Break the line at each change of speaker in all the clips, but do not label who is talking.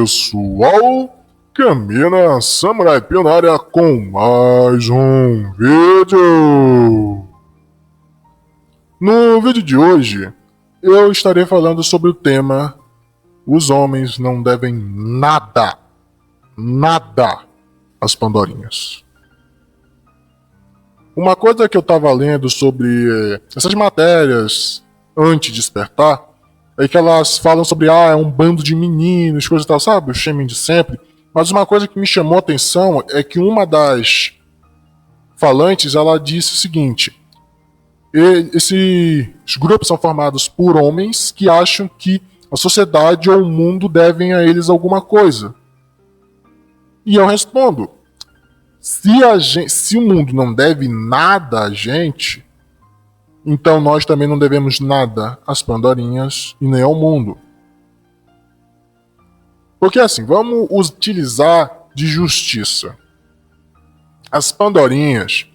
pessoal, Camina Samurai Pio na área com mais um vídeo. No vídeo de hoje, eu estarei falando sobre o tema: os homens não devem nada às Pandorinhas. Uma coisa que eu estava lendo sobre essas matérias antes de despertar é que elas falam sobre é um bando de meninos, coisa e tal, sabe? O shaming de sempre. Mas uma coisa que me chamou a atenção é que uma das falantes, ela disse o seguinte: esses grupos são formados por homens que acham que a sociedade ou o mundo devem a eles alguma coisa. E eu respondo: se o mundo não deve nada a gente, então nós também não devemos nada às Pandorinhas e nem ao mundo. Porque assim, vamos utilizar de justiça. As Pandorinhas,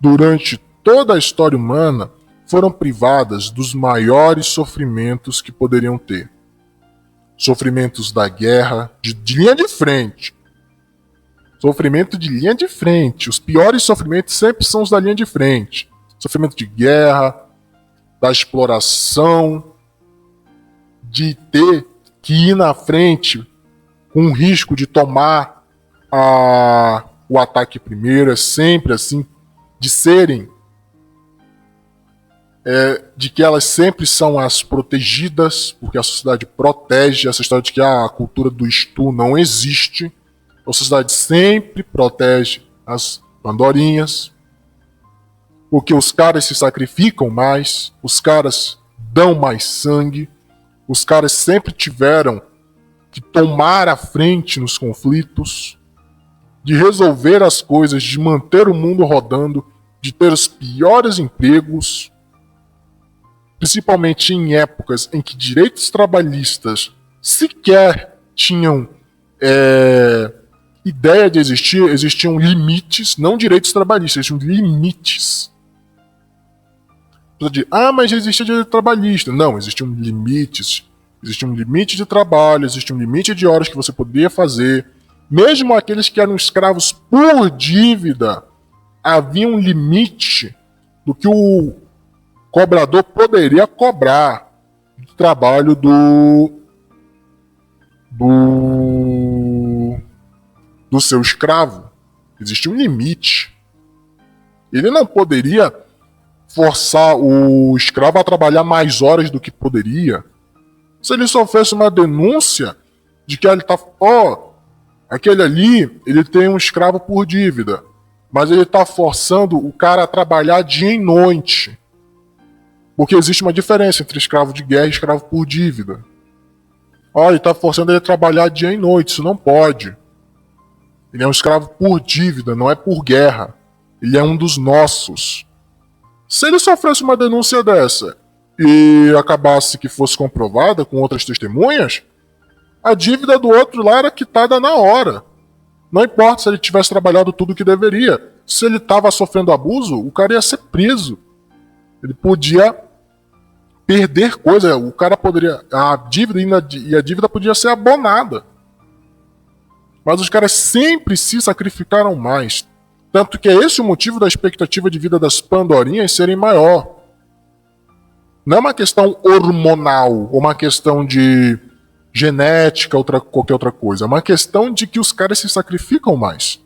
durante toda a história humana, foram privadas dos maiores sofrimentos que poderiam ter. Sofrimentos da guerra, de linha de frente. Sofrimento de linha de frente. Os piores sofrimentos sempre são os da linha de frente. Sofrimento de guerra, da exploração, de ter que ir na frente com o risco de tomar o ataque primeiro, é sempre assim, de serem, de que elas sempre são as protegidas, porque a sociedade protege, essa história de que a cultura do estu não existe, a sociedade sempre protege as Pandorinhas, porque os caras se sacrificam mais, os caras dão mais sangue, os caras sempre tiveram que tomar a frente nos conflitos, de resolver as coisas, de manter o mundo rodando, de ter os piores empregos, principalmente em épocas em que direitos trabalhistas sequer tinham ideia de existir, existiam limites, não direitos trabalhistas, existiam limites. Mas já existia direito trabalhista. Não, existiam limites. Existia um limite de trabalho, existia um limite de horas que você poderia fazer. Mesmo aqueles que eram escravos por dívida, havia um limite do que o cobrador poderia cobrar do trabalho do seu escravo. Existia um limite. Ele não poderia forçar o escravo a trabalhar mais horas do que poderia. Se ele sofresse uma denúncia de que ele tá, aquele ali, ele tem um escravo por dívida, mas ele tá forçando o cara a trabalhar dia e noite. Porque existe uma diferença entre escravo de guerra e escravo por dívida. Ele tá forçando ele a trabalhar dia e noite, isso não pode. Ele é um escravo por dívida, não é por guerra. Ele é um dos nossos. Se ele sofresse uma denúncia dessa e acabasse que fosse comprovada com outras testemunhas, a dívida do outro lá era quitada na hora. Não importa se ele tivesse trabalhado tudo o que deveria. Se ele estava sofrendo abuso, o cara ia ser preso. Ele podia perder coisa, o cara poderia... a dívida podia ser abonada. Mas os caras sempre se sacrificaram mais. Tanto que é esse o motivo da expectativa de vida das Pandorinhas serem maior. Não é uma questão hormonal, ou uma questão de genética, qualquer outra coisa. É uma questão de que os caras se sacrificam mais.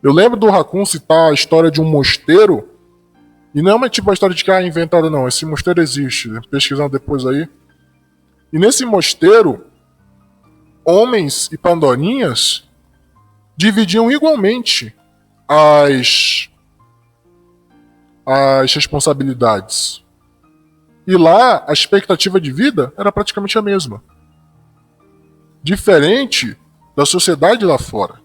Eu lembro do Raccoon citar a história de um mosteiro, e não é uma história de que é inventada, não. Esse mosteiro existe, pesquisando depois aí. E nesse mosteiro, homens e Pandorinhas dividiam igualmente as responsabilidades. E lá, a expectativa de vida era praticamente a mesma. Diferente da sociedade lá fora.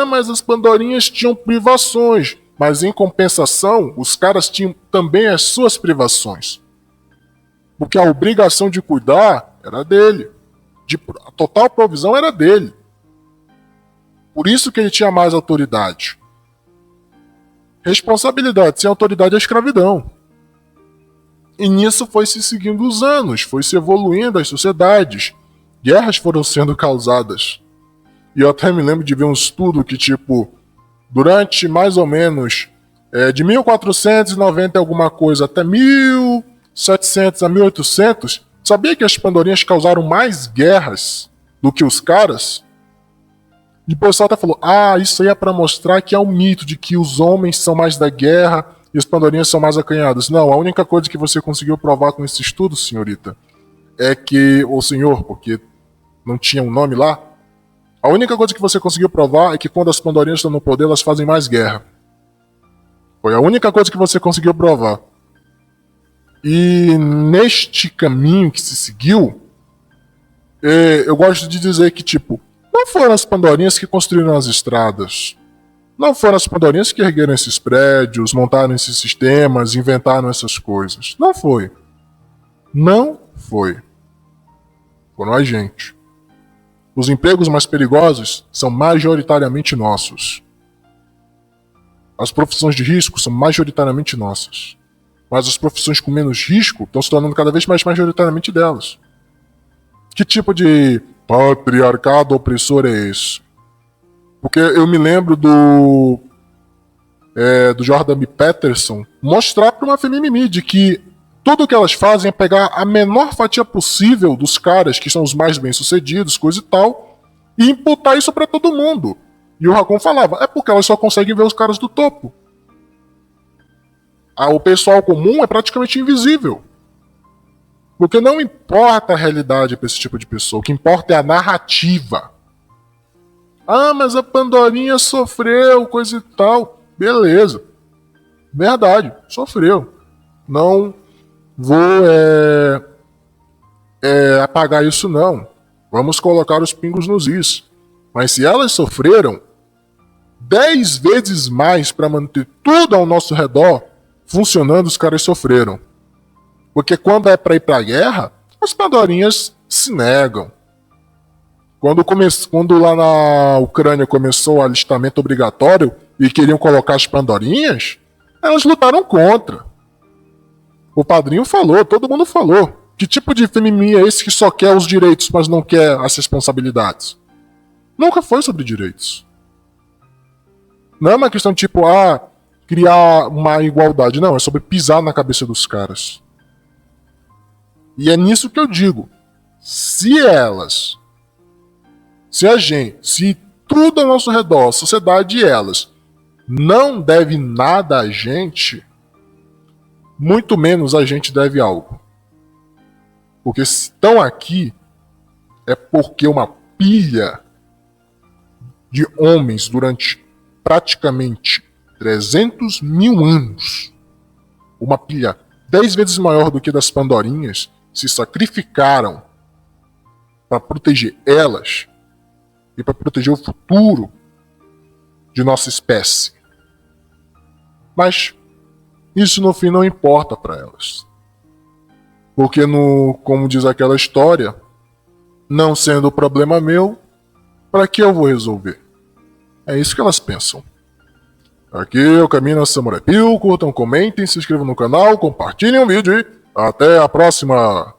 Mas as Pandorinhas tinham privações. Mas em compensação, os caras tinham também as suas privações. Porque a obrigação de cuidar era dele. A total provisão era dele. Por isso que ele tinha mais autoridade. Responsabilidade sem autoridade é escravidão. E nisso foi se seguindo os anos, foi se evoluindo as sociedades. guerras foram sendo causadas. E eu até me lembro de ver um estudo que, tipo, durante mais ou menos de 1490 alguma coisa até 1700 a 1800, sabia que as Pandorinhas causaram mais guerras do que os caras? E o pessoal até falou, isso aí é pra mostrar que é um mito de que os homens são mais da guerra e os Pandorinhas são mais acanhados. Não, a única coisa que você conseguiu provar com esse estudo, senhorita, é que, ou senhor, porque não tinha um nome lá, a única coisa que você conseguiu provar é que quando as Pandorinhas estão no poder, elas fazem mais guerra. Foi a única coisa que você conseguiu provar. E neste caminho que se seguiu, eu gosto de dizer que, tipo, não foram as Pandorinhas que construíram as estradas. Não foram as Pandorinhas que ergueram esses prédios, montaram esses sistemas, inventaram essas coisas. Não foi. Não foi. Foram a gente. Os empregos mais perigosos são majoritariamente nossos. As profissões de risco são majoritariamente nossas. Mas as profissões com menos risco estão se tornando cada vez mais majoritariamente delas. Que tipo de patriarcado opressor é esse? Porque eu me lembro do Jordan B. Peterson mostrar para uma femimimi de que tudo que elas fazem é pegar a menor fatia possível dos caras que são os mais bem-sucedidos, coisa e tal, e imputar isso para todo mundo. E o Raccoon falava, é porque elas só conseguem ver os caras do topo. O pessoal comum é praticamente invisível. Porque não importa a realidade para esse tipo de pessoa, o que importa é a narrativa. Mas a Pandorinha sofreu, coisa e tal. Beleza. Verdade, sofreu. Não vou apagar isso não. Vamos colocar os pingos nos is. Mas se elas sofreram 10 vezes mais para manter tudo ao nosso redor funcionando, os caras sofreram. Porque quando é para ir para a guerra, as Pandorinhas se negam. Quando lá na Ucrânia começou o alistamento obrigatório e queriam colocar as Pandorinhas, elas lutaram contra. O padrinho falou, todo mundo falou. Que tipo de femimia é esse que só quer os direitos, mas não quer as responsabilidades? Nunca foi sobre direitos. Não é uma questão tipo, criar uma igualdade. Não, é sobre pisar na cabeça dos caras. E é nisso que eu digo. Se tudo ao nosso redor, a sociedade e elas, não deve nada a gente, muito menos a gente deve algo. Porque se estão aqui, é porque uma pilha de homens durante praticamente 300 mil anos, uma pilha 10 vezes maior do que das Pandorinhas, se sacrificaram para proteger elas e para proteger o futuro de nossa espécie. Mas isso no fim não importa para elas. Porque como diz aquela história, não sendo o problema meu, para que eu vou resolver? É isso que elas pensam. Aqui é o Caminho Samurai Pio, curtam, comentem, se inscrevam no canal, compartilhem o vídeo e até a próxima!